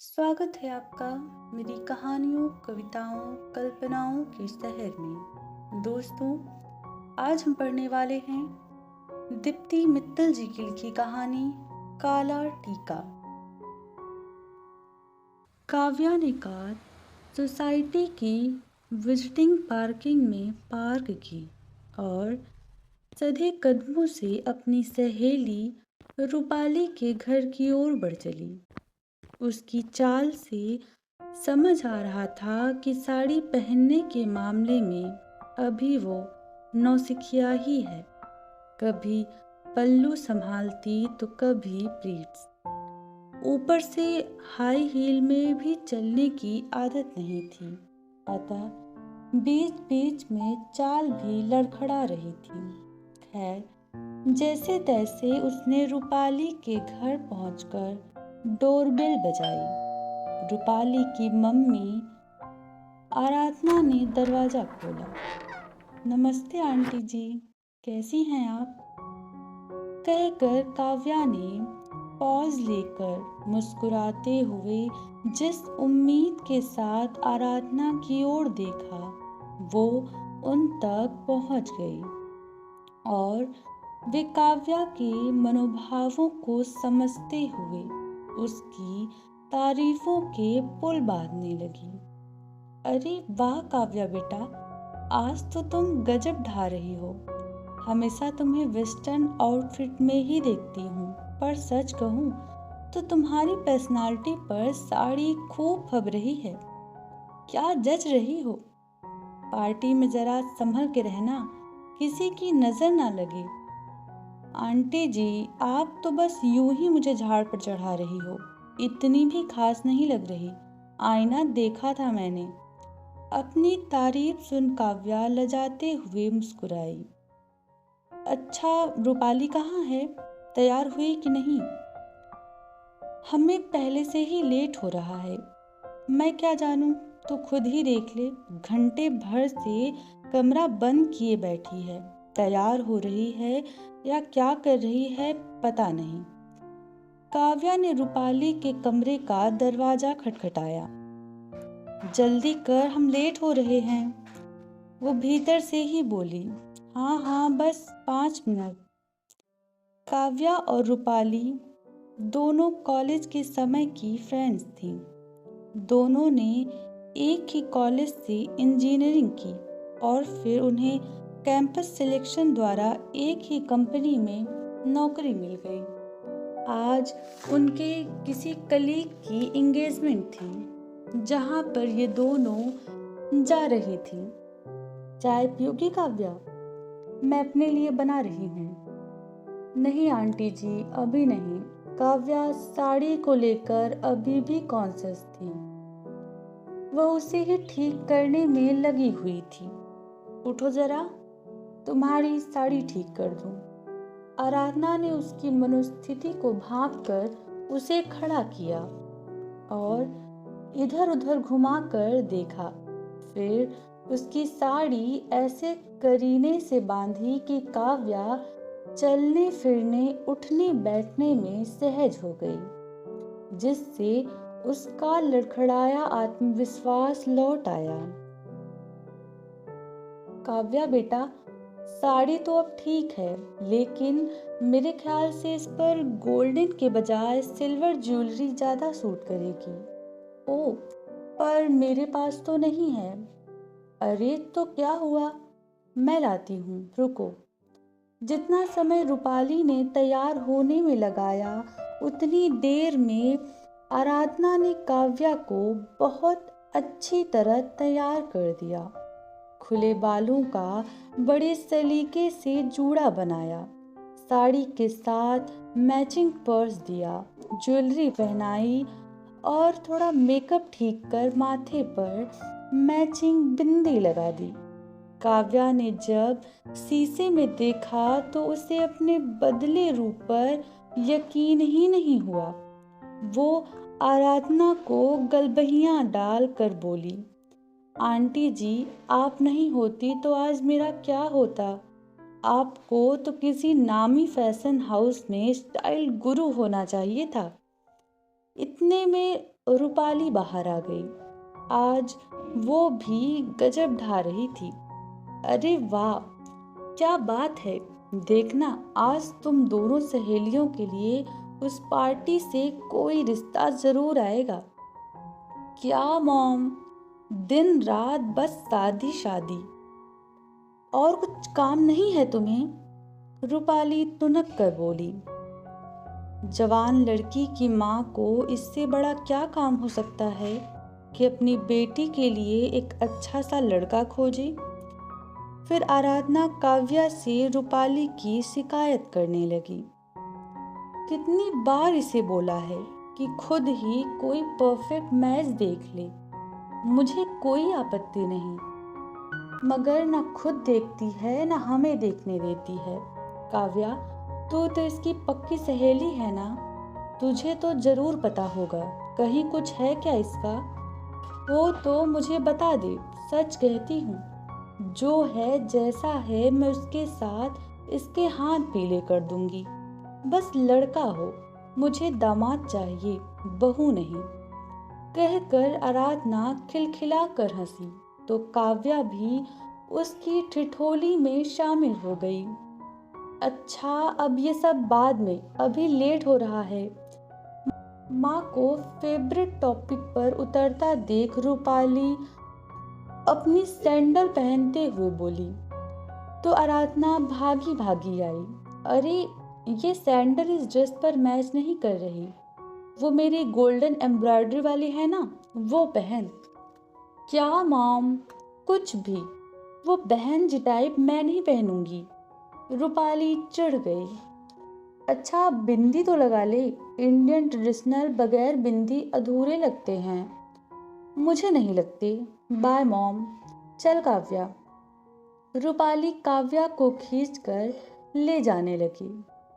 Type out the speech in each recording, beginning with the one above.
स्वागत है आपका मेरी कहानियों, कविताओं, कल्पनाओं के शहर में। दोस्तों, आज हम पढ़ने वाले हैं दीप्ति मित्तल जी की लिखी कहानी काला टीका। काव्या ने कार सोसाइटी की विजिटिंग पार्किंग में पार्क की और सधे कदमों से अपनी सहेली रूपाली के घर की ओर बढ़ चली। उसकी चाल से समझ आ रहा था कि साड़ी पहनने के मामले में अभी वो नौसिखिया ही है। कभी पल्लू संभालती तो कभी प्लीट्स। ऊपर से हाई हील में भी चलने की आदत नहीं थी, अतः बीच बीच में चाल भी लड़खड़ा रही थी। खैर, जैसे तैसे उसने रूपाली के घर पहुंचकर डोरबेल बजाई। रूपाली की मम्मी आराधना ने दरवाजा खोला। नमस्ते आंटी जी, कैसी हैं आप? कहकर काव्या ने पॉज लेकर मुस्कुराते हुए जिस उम्मीद के साथ आराधना की ओर देखा, वो उन तक पहुंच गई और वे काव्या के मनोभावों को समझते हुए उसकी तारीफों के पुल बांधने लगी। अरे वाह काव्या बेटा, आज तो तुम गजब ढा रही हो। हमेशा तुम्हें वेस्टर्न आउटफिट में ही देखती हूँ, पर सच कहूँ तो तुम्हारी पर्सनालिटी पर साड़ी खूब फब रही है। क्या जच रही हो। पार्टी में जरा संभल के रहना, किसी की नजर ना लगे। आंटी जी, आप तो बस यूं ही मुझे झाड़ पर चढ़ा रही हो, इतनी भी खास नहीं लग रही। आईना देखा था मैंने। अपनी तारीफ सुन काव्या लजाते हुए मुस्कुराई। अच्छा, रूपाली कहाँ है? तैयार हुई कि नहीं? हमें पहले से ही लेट हो रहा है। मैं क्या जानूं, तो खुद ही देख ले। घंटे भर से कमरा बंद किए बैठी है। तैयार हो रही है या क्या कर रही है पता नहीं। काव्या ने रूपाली के कमरे का दरवाजा खटखटाया। जल्दी कर, हम लेट हो रहे हैं। वो भीतर से ही बोली। हाँ हाँ, बस 5 मिनट। काव्या और रूपाली दोनों कॉलेज के समय की फ्रेंड्स थीं। दोनों ने एक ही कॉलेज से इंजीनियरिंग की और फिर उन्हें कैंपस सिलेक्शन द्वारा एक ही कंपनी में नौकरी मिल गई। आज उनके किसी कलीग की एंगेजमेंट थी, जहां पर ये दोनों जा रही थी। चाय पियोगी काव्या? मैं अपने लिए बना रही हूँ। नहीं आंटी जी, अभी नहीं। काव्या साड़ी को लेकर अभी भी कॉन्शियस थी। वह उसे ही ठीक करने में लगी हुई थी। उठो जरा, तुम्हारी साड़ी ठीक कर दूं। आराधना ने उसकी मनोस्थिति को भांपकर उसे खड़ा किया और इधर उधर घुमाकर देखा। फिर उसकी साड़ी ऐसे करीने से बांधी कि काव्या चलने फिरने उठने बैठने में सहज हो गई, जिससे उसका लड़खड़ाया आत्मविश्वास लौट आया। काव्या बेटा, साड़ी तो अब ठीक है, लेकिन मेरे ख्याल से इस पर गोल्डन के बजाय सिल्वर ज्वेलरी ज्यादा सूट करेगी। ओह, पर मेरे पास तो नहीं है। अरे तो क्या हुआ, मैं लाती हूँ, रुको। जितना समय रूपाली ने तैयार होने में लगाया, उतनी देर में आराधना ने काव्या को बहुत अच्छी तरह तैयार कर दिया। खुले बालों का बड़े सलीके से जूड़ा बनाया, साड़ी के साथ मैचिंग पर्स दिया, ज्वेलरी पहनाई और थोड़ा मेकअप ठीक कर माथे पर मैचिंग बिंदी लगा दी। काव्या ने जब शीशे में देखा तो उसे अपने बदले रूप पर यकीन ही नहीं हुआ। वो आराधना को गलबहियां डाल कर बोली, आंटी जी, आप नहीं होती तो आज मेरा क्या होता। आपको तो किसी नामी फैशन हाउस में स्टाइल गुरु होना चाहिए था। इतने में रूपाली बाहर आ गई। आज वो भी गजब ढा रही थी। अरे वाह, क्या बात है! देखना, आज तुम दोनों सहेलियों के लिए उस पार्टी से कोई रिश्ता जरूर आएगा। क्या मॉम, दिन रात बस शादी शादी, और कुछ काम नहीं है तुम्हें? रूपाली तुनक कर बोली। जवान लड़की की माँ को इससे बड़ा क्या काम हो सकता है कि अपनी बेटी के लिए एक अच्छा सा लड़का खोजे। फिर आराधना काव्या से रूपाली की शिकायत करने लगी। कितनी बार इसे बोला है कि खुद ही कोई परफेक्ट मैच देख ले, मुझे कोई आपत्ति नहीं, मगर ना खुद देखती है ना हमें देखने देती है। काव्या, तू तो इसकी पक्की सहेली है ना, तुझे तो जरूर पता होगा, कहीं कुछ है क्या इसका? वो तो मुझे बता दे, सच कहती हूँ, जो है जैसा है मैं उसके साथ इसके हाथ पीले कर दूंगी। बस लड़का हो, मुझे दामाद चाहिए, बहू नहीं। कहकर आराधना खिलखिला कर हंसी तो काव्या भी उसकी ठिठोली में शामिल हो गई। अच्छा, अब ये सब बाद में, अभी लेट हो रहा है। माँ को फेवरेट टॉपिक पर उतरता देख रूपाली अपनी सैंडल पहनते हुए बोली तो आराधना भागी भागी आई। अरे, ये सैंडल इस ड्रेस पर मैच नहीं कर रही, वो मेरी गोल्डन एम्ब्रॉयडरी वाली है ना, वो पहन। क्या मॉम, कुछ भी, वो बहन जी टाइप मैं नहीं पहनूंगी। रूपाली चिढ़ गई। अच्छा, बिंदी तो लगा ले, इंडियन ट्रेडिशनल बगैर बिंदी अधूरे लगते हैं। मुझे नहीं लगते। बाय मॉम, चल काव्या। रूपाली काव्या को खींचकर ले जाने लगी,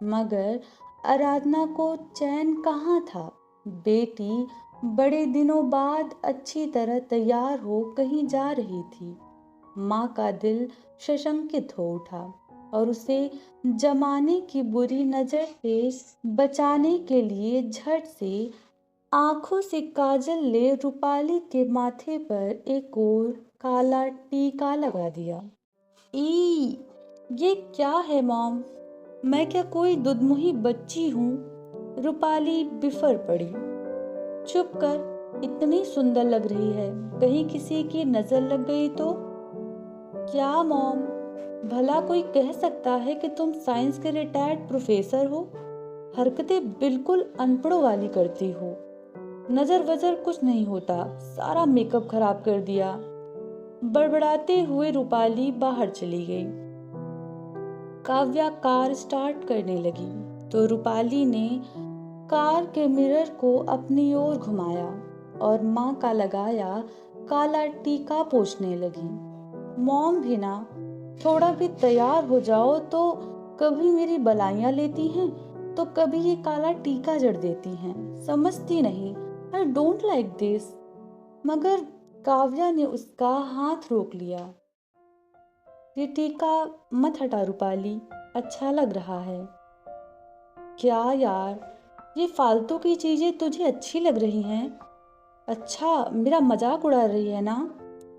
मगर आराधना को चैन कहाँ था। बेटी बड़े दिनों बाद अच्छी तरह तैयार हो कहीं जा रही थी। माँ का दिल सशंकित हो उठा और उसे जमाने की बुरी नज़र से बचाने के लिए झट से आंखों से काजल ले रूपाली के माथे पर एक और काला टीका लगा दिया। ई, ये क्या है मॉम, मैं क्या कोई दुधमुही बच्ची हूँ? रूपाली बिफर पड़ी। चुप कर, इतनी सुंदर लग रही है, कहीं किसी की नजर लग गई तो? क्या मॉम, भला कोई कह सकता है कि तुम साइंस के रिटायर्ड प्रोफेसर हो? हरकतें बिल्कुल अनपढ़ों वाली करती हो। नजर वजर कुछ नहीं होता, सारा मेकअप खराब कर दिया। बड़बड़ाते हुए रूपाली बाहर चली गई। काव्या कार स्टार्ट करने लगी तो रूपाली ने कार के मिरर को अपनी ओर घुमाया और माँ का लगाया काला टीका पोंछने लगी। मॉम भी ना, थोड़ा भी तैयार हो जाओ तो कभी मेरी बलाइयाँ लेती हैं तो कभी ये काला टीका जड़ देती हैं, समझती नहीं। I don't like this. मगर काव्या ने उसका हाथ रोक लिया। ये टीका मत हटा रूपाली, अच्छा लग रहा है। क्या यार, ये फालतू की चीजें तुझे अच्छी लग रही हैं? अच्छा, मेरा मजाक उड़ा रही है ना?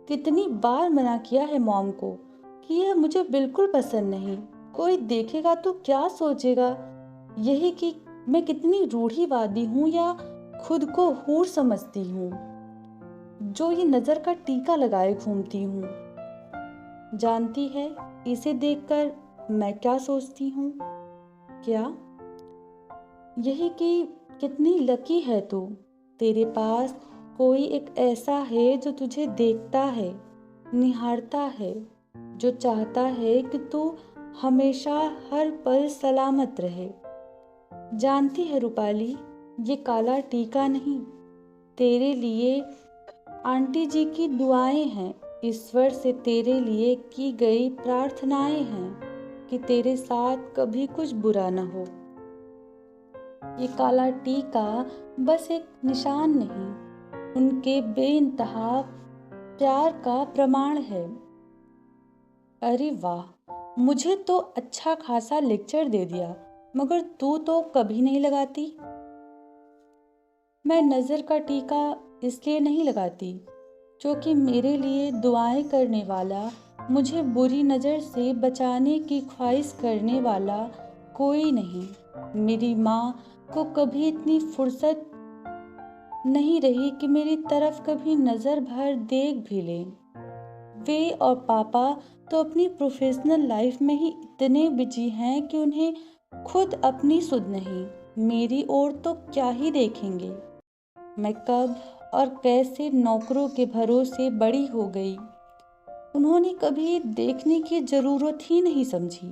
कितनी बार मना किया है मॉम को कि यह मुझे बिल्कुल पसंद नहीं। कोई देखेगा तो क्या सोचेगा, यही कि मैं कितनी रूढ़िवादी हूँ या खुद को हूर समझती हूँ, जो ये नजर का टीका लगाए घूमती हूँ। जानती है इसे देखकर मैं क्या सोचती हूँ? क्या? यही कि कितनी लकी है तू, तेरे पास कोई एक ऐसा है जो तुझे देखता है, निहारता है, जो चाहता है कि तू हमेशा हर पल सलामत रहे। जानती है रूपाली, ये काला टीका नहीं, तेरे लिए आंटी जी की दुआएं हैं, ईश्वर से तेरे लिए की गई प्रार्थनाएं हैं कि तेरे साथ कभी कुछ बुरा न हो। ये काला टीका बस एक निशान नहीं, उनके बेइंतहा प्यार का प्रमाण है। अरे वाह, मुझे तो अच्छा खासा लेक्चर दे दिया, मगर तू तो कभी नहीं लगाती। मैं नज़र का टीका इसलिए नहीं लगाती क्योंकि मेरे लिए दुआएं करने वाला, मुझे बुरी नज़र से बचाने की ख्वाहिश करने वाला कोई नहीं। मेरी माँ को कभी इतनी फुर्सत नहीं रही कि मेरी तरफ कभी नज़र भर देख भी लें। वे और पापा तो अपनी प्रोफेशनल लाइफ में ही इतने बिजी हैं कि उन्हें खुद अपनी सुध नहीं, मेरी ओर तो क्या ही देखेंगे। मैं कब और कैसे नौकरों के भरोसे बड़ी हो गई, उन्होंने कभी देखने की ज़रूरत ही नहीं समझी।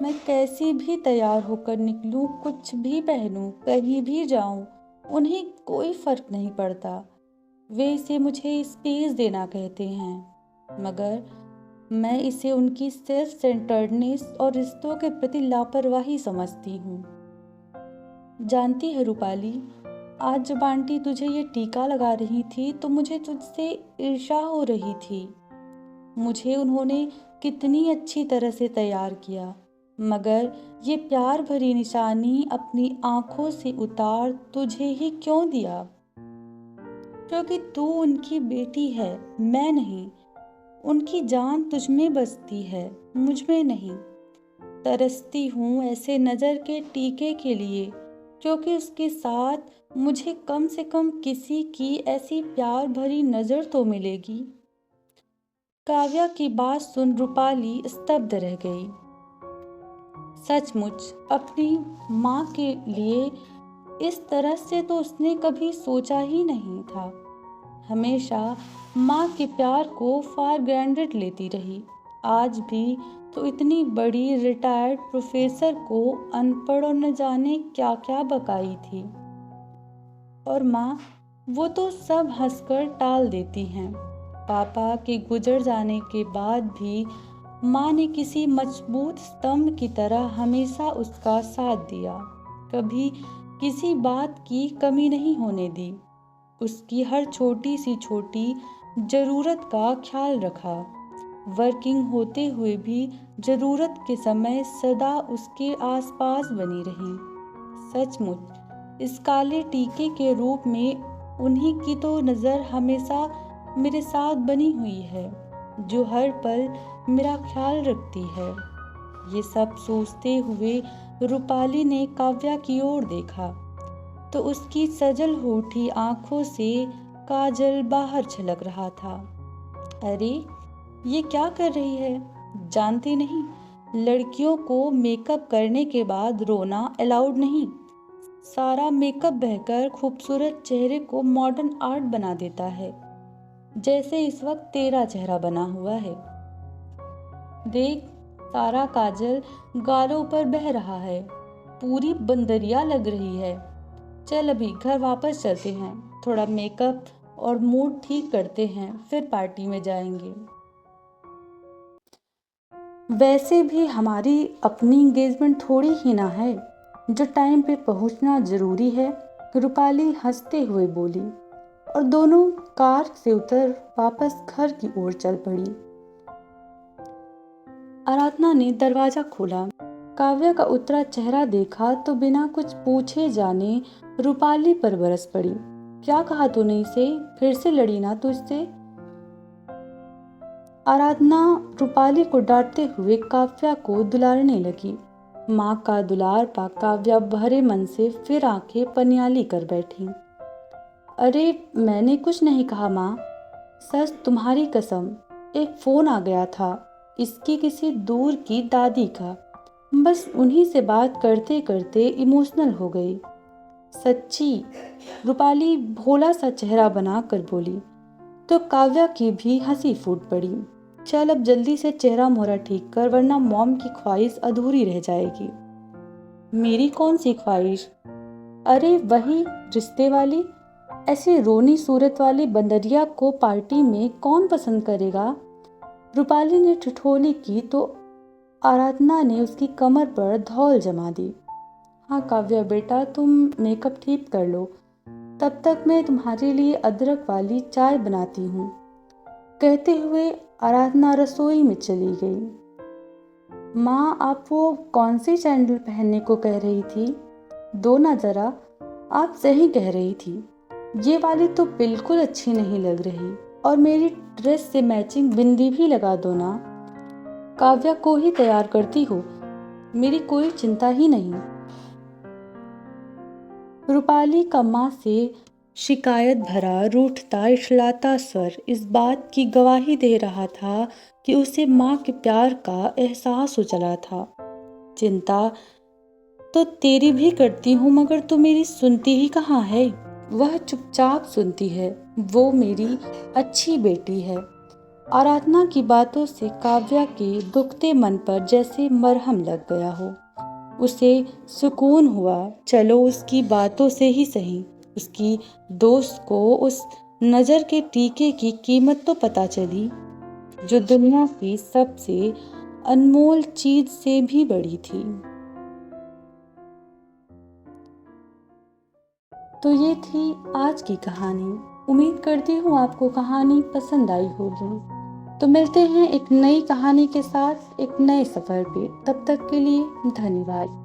मैं कैसी भी तैयार होकर निकलूं, कुछ भी पहनूं, कहीं भी जाऊं, उन्हें कोई फर्क नहीं पड़ता। वे इसे मुझे स्पेस देना कहते हैं, मगर मैं इसे उनकी सेल्फ सेंटर्डनेस और रिश्तों के प्रति लापरवाही समझती हूँ। जानती है रूपाली, आज जब आंटी तुझे ये टीका लगा रही थी तो मुझे तुझसे ईर्ष्या हो रही थी। मुझे उन्होंने कितनी अच्छी तरह से तैयार किया, मगर ये प्यार भरी निशानी अपनी आंखों से उतार तुझे ही क्यों दिया? क्योंकि तू उनकी बेटी है, मैं नहीं। उनकी जान तुझ में बसती है, मुझ में नहीं। तरसती हूँ ऐसे नज़र के टीके के लिए, क्योंकि उसके साथ मुझे कम से कम किसी की ऐसी प्यार भरी नज़र तो मिलेगी। काव्या की बात सुन रूपाली स्तब्ध रह गई। सचमुच अपनी माँ के लिए इस तरह से तो उसने कभी सोचा ही नहीं था। हमेशा माँ के प्यार को फॉर ग्रांटेड लेती रही। आज भी तो इतनी बड़ी रिटायर्ड प्रोफेसर को अनपढ़ और न जाने क्या क्या बकाई थी। और माँ, वो तो सब हंसकर टाल देती हैं। पापा के गुजर जाने के बाद भी माँ ने किसी मजबूत स्तंभ की तरह हमेशा उसका साथ दिया, कभी किसी बात की कमी नहीं होने दी। उसकी हर छोटी सी छोटी ज़रूरत का ख्याल रखा। वर्किंग होते हुए भी ज़रूरत के समय सदा उसके आसपास बनी रही। सचमुच इस काले टीके के रूप में उन्हीं की तो नज़र हमेशा मेरे साथ बनी हुई है, जो हर पल मेरा ख्याल रखती है। ये सब सोचते हुए रूपाली ने काव्या की ओर देखा तो उसकी सजल हो उठी आंखों से काजल बाहर छलक रहा था। अरे, ये क्या कर रही है? जानती नहीं, लड़कियों को मेकअप करने के बाद रोना अलाउड नहीं। सारा मेकअप बहकर खूबसूरत चेहरे को मॉडर्न आर्ट बना देता है, जैसे इस वक्त तेरा चेहरा बना हुआ है। देख, सारा काजल गालों पर बह रहा है, पूरी बंदरिया लग रही है। चल अभी घर वापस चलते हैं, थोड़ा मेकअप और मूड ठीक करते हैं, फिर पार्टी में जाएंगे। वैसे भी हमारी अपनी एंगेजमेंट थोड़ी ही ना है जो टाइम पे पहुंचना जरूरी है, रूपाली हंसते हुए बोली और दोनों कार से उतर वापस घर की ओर चल पड़ी। आराधना ने दरवाजा खोला। काव्या का उतरा चेहरा देखा तो बिना कुछ पूछे जाने रूपाली पर बरस पड़ी। क्या कहा तूने इसे? फिर से लड़ी ना तुझसे? आराधना रूपाली को डांटते हुए काव्या को दुलारने लगी। माँ का दुलार पा काव्या भरे मन से फिर आंखें पनियाली कर बैठी। अरे, मैंने कुछ नहीं कहा माँ, सच तुम्हारी कसम। एक फोन आ गया था, इसकी किसी दूर की दादी का। बस उन्हीं से बात करते करते इमोशनल हो गई। सच्ची? रूपाली भोला सा चेहरा बना कर बोली तो काव्या की भी हंसी फूट पड़ी। चल अब जल्दी से चेहरा मोहरा ठीक कर, वरना मॉम की ख्वाहिश अधूरी रह जाएगी। मेरी कौन सी ख्वाहिश? अरे वही रिश्ते वाली। ऐसे रोनी सूरत वाली बंदरिया को पार्टी में कौन पसंद करेगा? रूपाली ने ठिठोली की तो आराधना ने उसकी कमर पर धौल जमा दी। हाँ काव्या बेटा, तुम मेकअप ठीक कर लो, तब तक मैं तुम्हारे लिए अदरक वाली चाय बनाती हूँ। कहते हुए आराधना रसोई में चली गई। माँ, आप वो कौन सी सैंडल पहनने को कह रही थी? दो ना जरा। आप सही कह रही थी, ये वाली तो बिल्कुल अच्छी नहीं लग रही, और मेरी ड्रेस से मैचिंग बिंदी भी लगा दो ना। काव्या को ही तैयार करती हो, मेरी कोई चिंता ही नहीं। रूपाली का माँ से शिकायत भरा रूठता इठलाता स्वर इस बात की गवाही दे रहा था कि उसे माँ के प्यार का एहसास हो चला था। चिंता तो तेरी भी करती हूँ, मगर तू मेरी सुनती ही कहाँ है। वह चुपचाप सुनती है, वो मेरी अच्छी बेटी है। आराधना की बातों से काव्या के दुखते मन पर जैसे मरहम लग गया हो। उसे सुकून हुआ, चलो उसकी बातों से ही सही उसकी दोस्त को उस नज़र के टीके की कीमत तो पता चली, जो दुनिया की सबसे अनमोल चीज से भी बड़ी थी। तो ये थी आज की कहानी। उम्मीद करती हूँ आपको कहानी पसंद आई होगी। तो मिलते हैं एक नई कहानी के साथ एक नए सफ़र पे। तब तक के लिए धन्यवाद।